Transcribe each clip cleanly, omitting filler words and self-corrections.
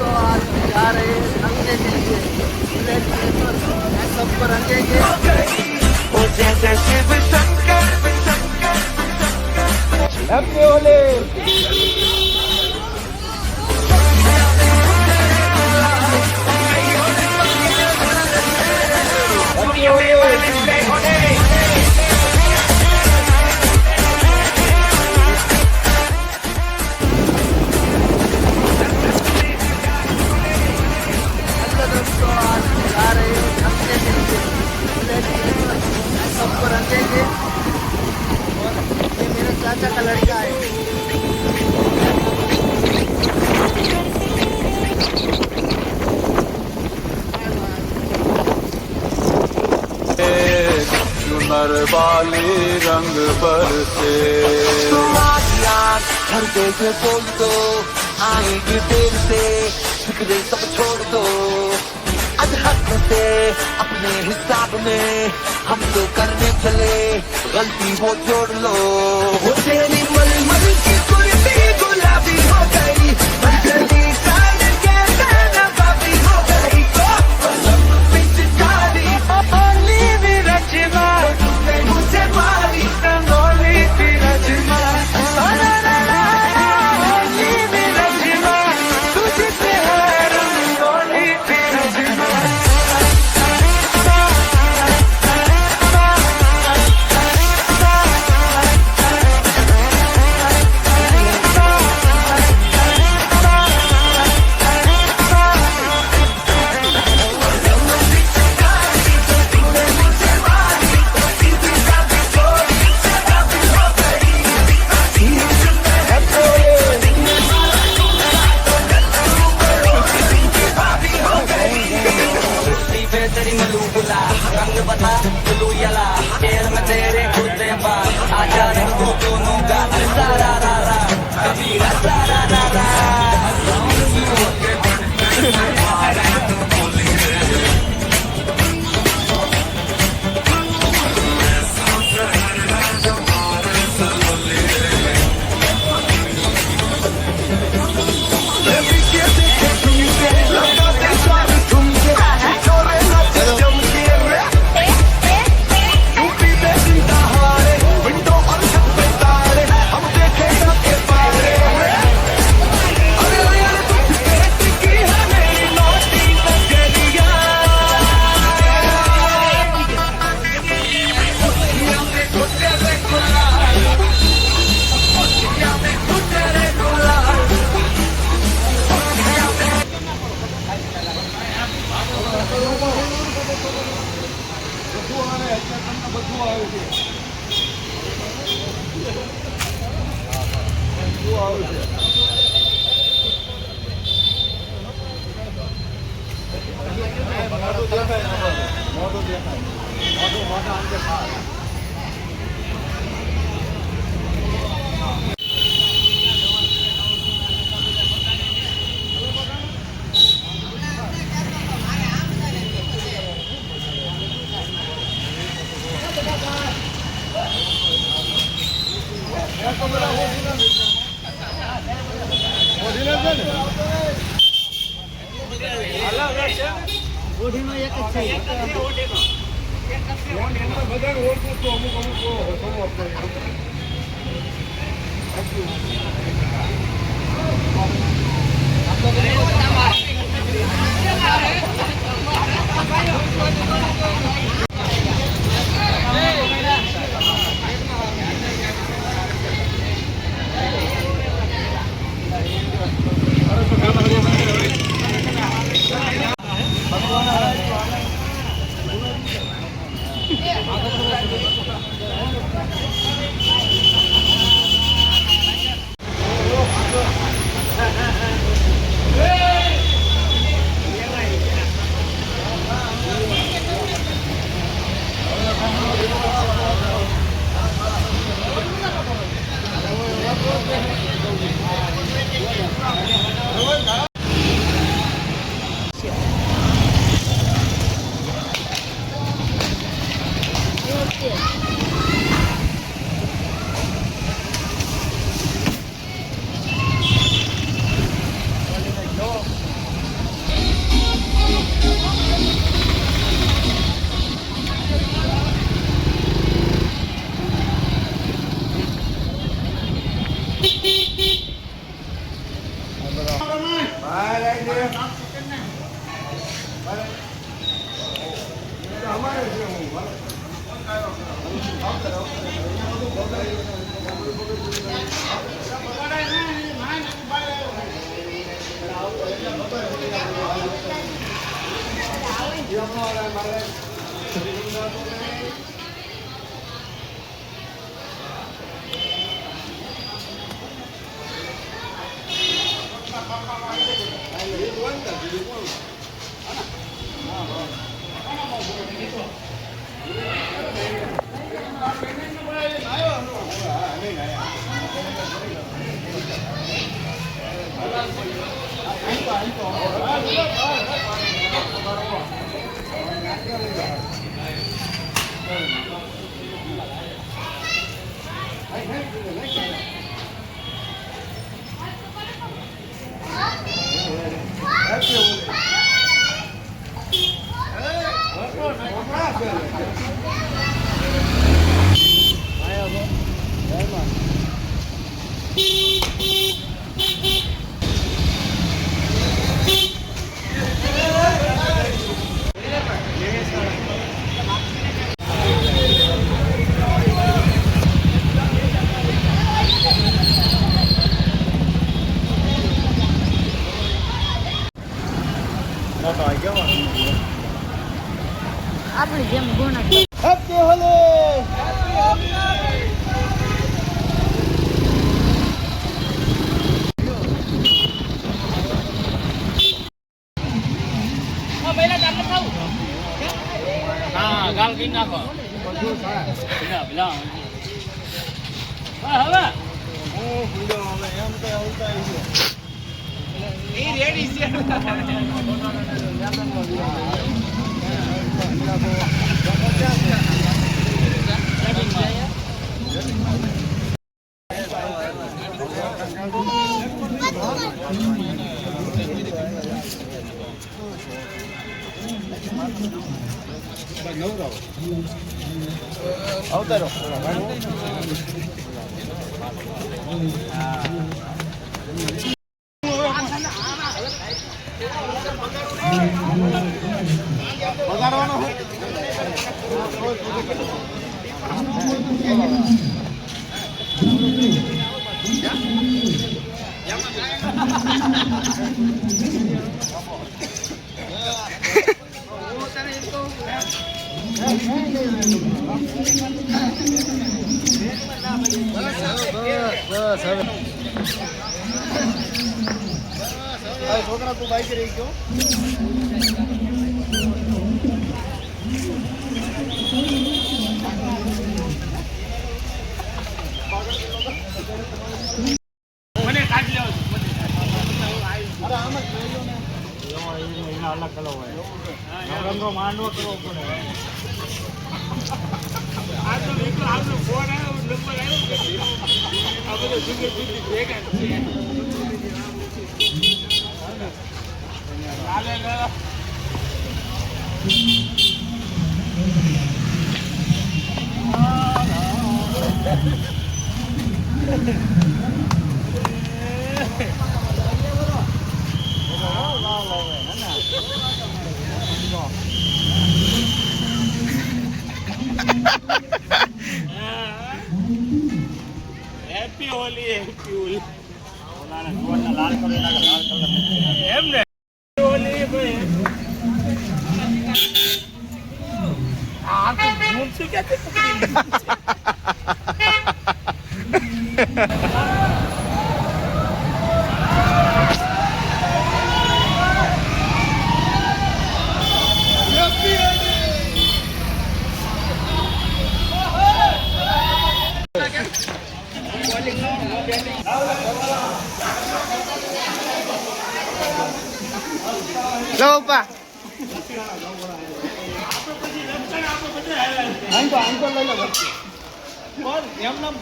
दोस्तों आज जा रहे हैं रंगने के लिए बुलेट पर सबको रंगेंगे। हैप्पी होली। सबको रंगेंगे और ये मेरे चाचा का लड़का है। चुनर वाली रंग बरसे घर देखे बोल दो आएगी देर से फिक्रे सब छोड़ दो आज हक से अपने हिसाब में हम तो करने चले गलती वो जोड़ लो वो तेरी मलमल की कुर्ती गुलाबी हो गई अंजलि साल के नवाबी हो गई पिचकारी होली भी रचना तुमने मुझे मारी रंगोली भी रचना होली भी रचना तुझसे है रंगोली भी रचना रंग बता चलू यला खेल में तेरे खुदे बाल आजा रंगू दोनों का सारा रारा कबीरा सारा रारा ઓઢીનો એક જ છે બધા ઓળખું તો અમુક બહાર આવી જાય. અમારે છે હું આપણી જેમ ગુણ હેપી હોલી. હા ગાલ કઈ નાખો હવે અવતારો બગાડવાનો બસ હવે છોકરા તું બાઈક રહી ગયો. મને કાઢી લેવો અલગ કલર હોય રંગો માંડવો કરવો પડે. આ તો એકલો આપણો ફોન આવ્યો નંબર આવ્યો આ બધું જુદી જુદી ભેગા છે ચાલે હેપી હોલી હેપી હોલી લાલ કલર એમ ને હોલી ભાઈ આ તો જૂન છે કે લો પા આંકો લઈ લો એમ નામ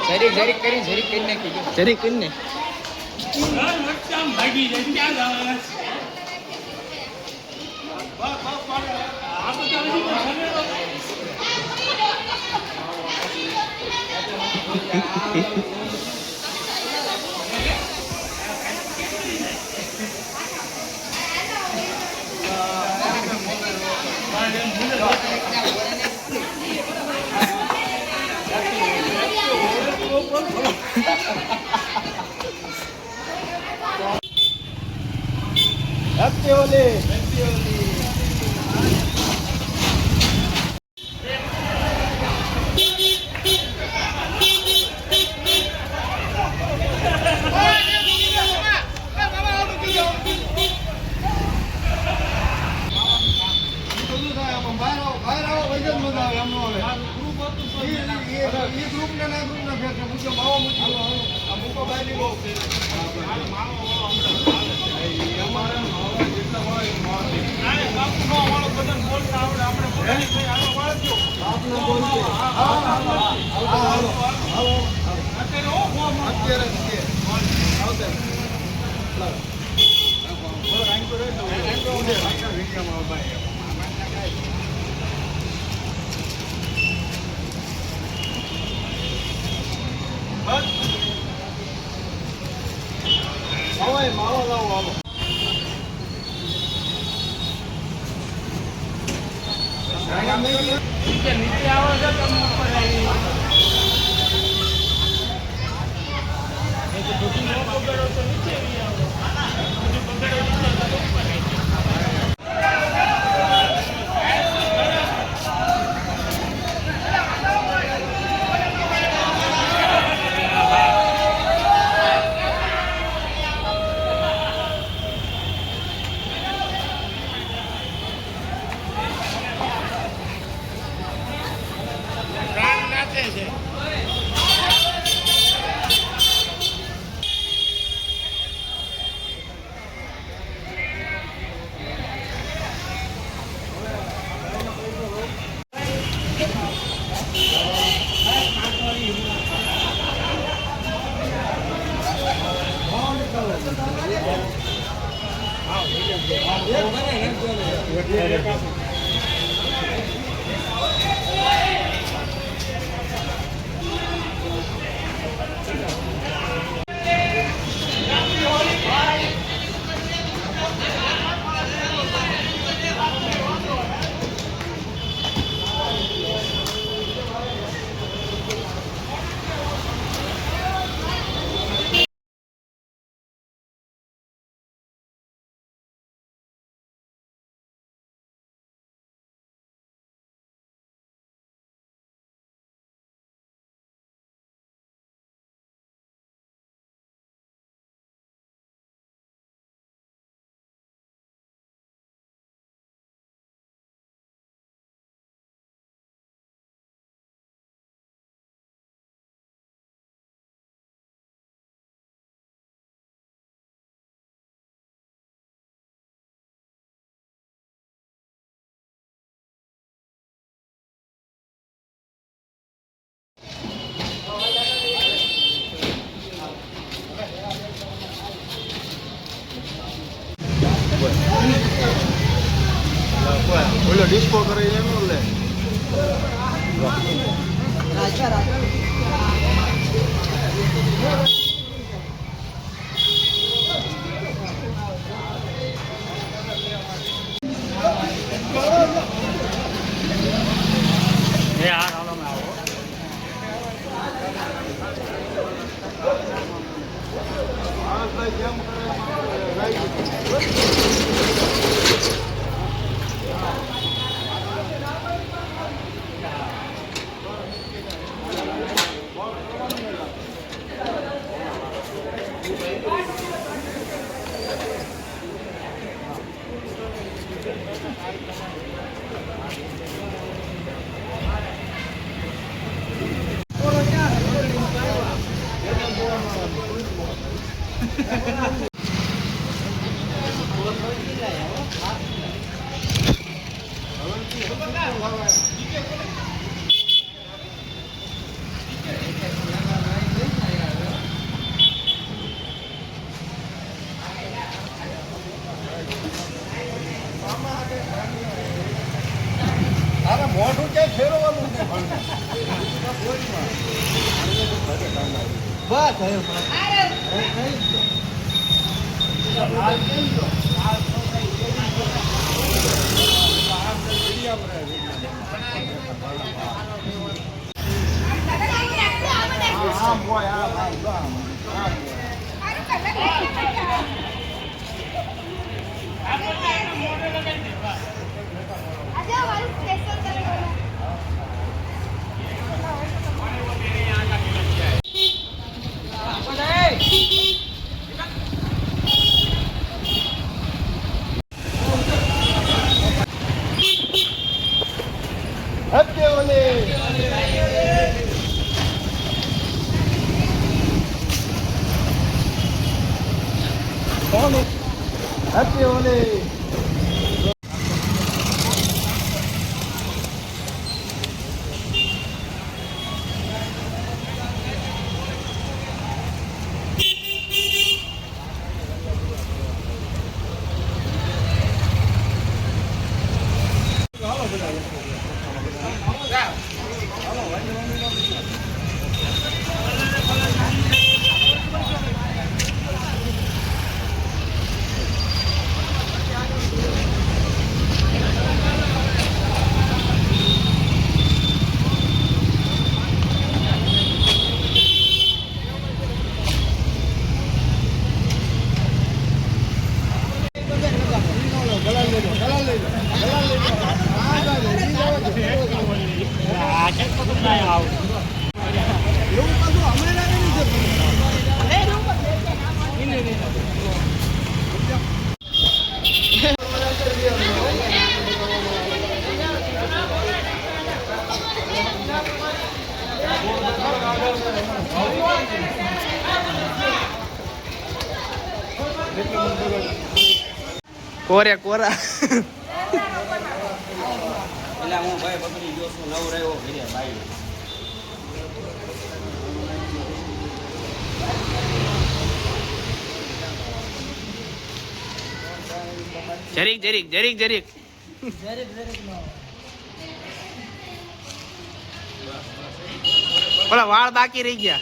જરીક કરીને જરીક કરીને ભાગી જાય ક્યાં જવાના આ તો હેપી હોલી. નીચે આવો છો તમે ઉપર આવી બુકિંગ ન પકડો તો નીચે આવી આવો બુકિંગ પકડો નીચે તો ઉપર બોલો ડિસ્કો કરી એનું લે મોઢું ક્યાંય ફેરવવાનું બસ હવે હેપી હોલી. કોરે કોરા એટલે હું ભાઈ પકડી ગયો છું નવ રહ્યો ઘરે ભાઈ જરીક જરીક જરીક જરીક ઓલા વાળ બાકી રહી ગયા.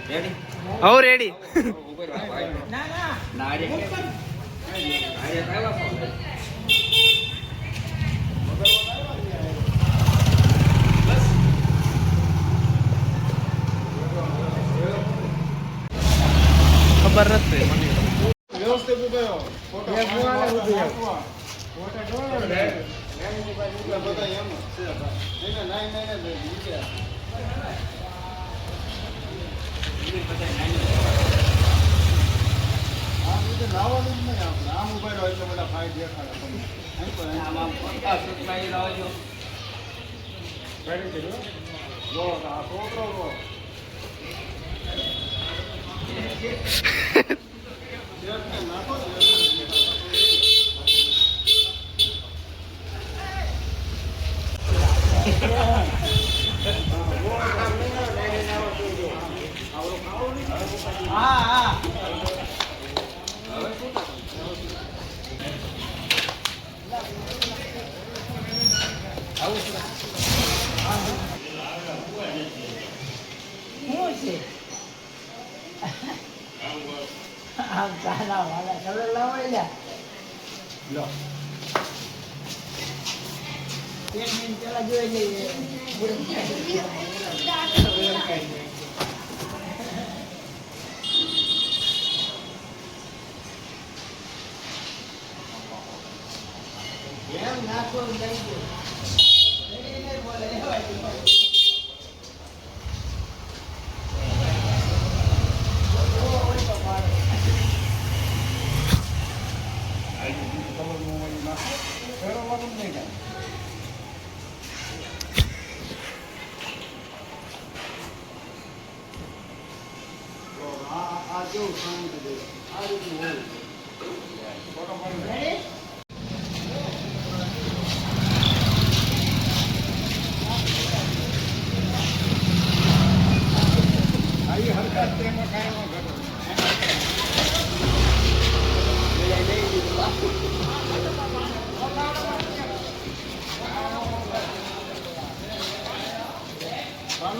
રેડી હો રેડી. ના રે ખબર નથી મને. વ્યવસ્થિત ઉભો ફોટો બધા એમ છે લાવવાનું જ નહીં આપણે આમ ઉભા રહ્યો એટલે બધા ફાઇટ દેખાડે તમને આમાં પંખા સુટલાઈ લાવજો રેડી કર્યો જો આ છોકરો જો નાખો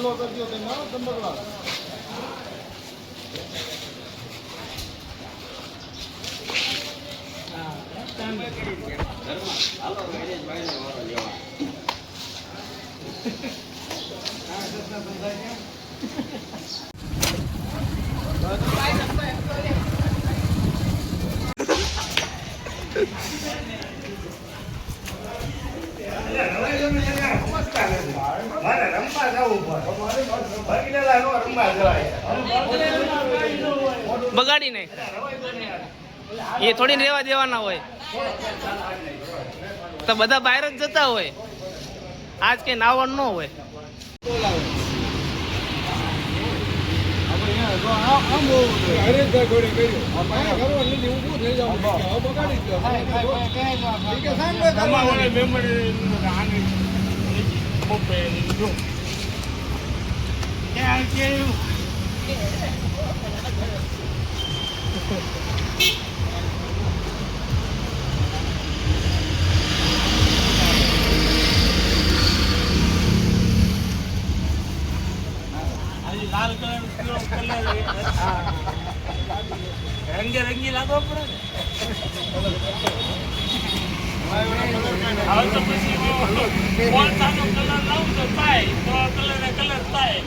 હલ્લો કરજો તમે આવો ચંપકલાલ. બગાડી નહીં એ થોડી રેવા દેવાના હોય તો બધા બહાર જ જતા હોય આજ કે નાવાનું ન હોય હરેશભાઈ જોડે કર્યું. આ પાયા કરવા નથી, ઊભું થઈ જાવ. હવે બગાડી જ દો. ઠીક છે, સાંભળો તમે. તમારે મેમરી આની મોબાઈલ જો ક્યાં કેવું લાલ કલર રંગે રંગી લાગવો પડે ને હવે તો પછી કોલસાનો કલર લાવું તો થાય તો કલર થાય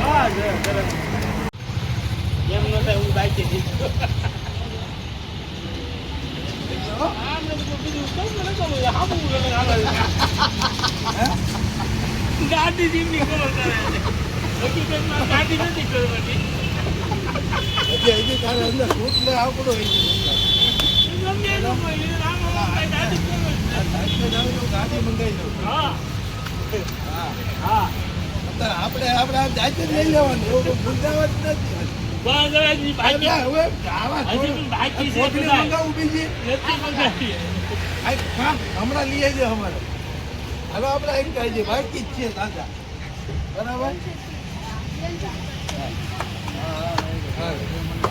હા એમ ન થાય હું બાઈક દીધું ગાડી જેમની ખબર કરે હકીકતમાં ગાડી નથી કરવાની હજી તારે અંદર સૂટને આવડો ગાડી મંગાવી દઉં. હા હા અત્યારે આપણે આમ જાતે જ લઈ લેવાનું. એવું ભૂલતા જ નથી. બસ હવે બાકી હવે આવા હજી પણ બાકી છે છોકરી બધા. મંગાવું બીજી. નથી મંગાવી હમણાં લઈ આવજો અમારે. હવે આપણે એમ કહી દઈએ બાકી જ છે તાજા. બરાબર. હા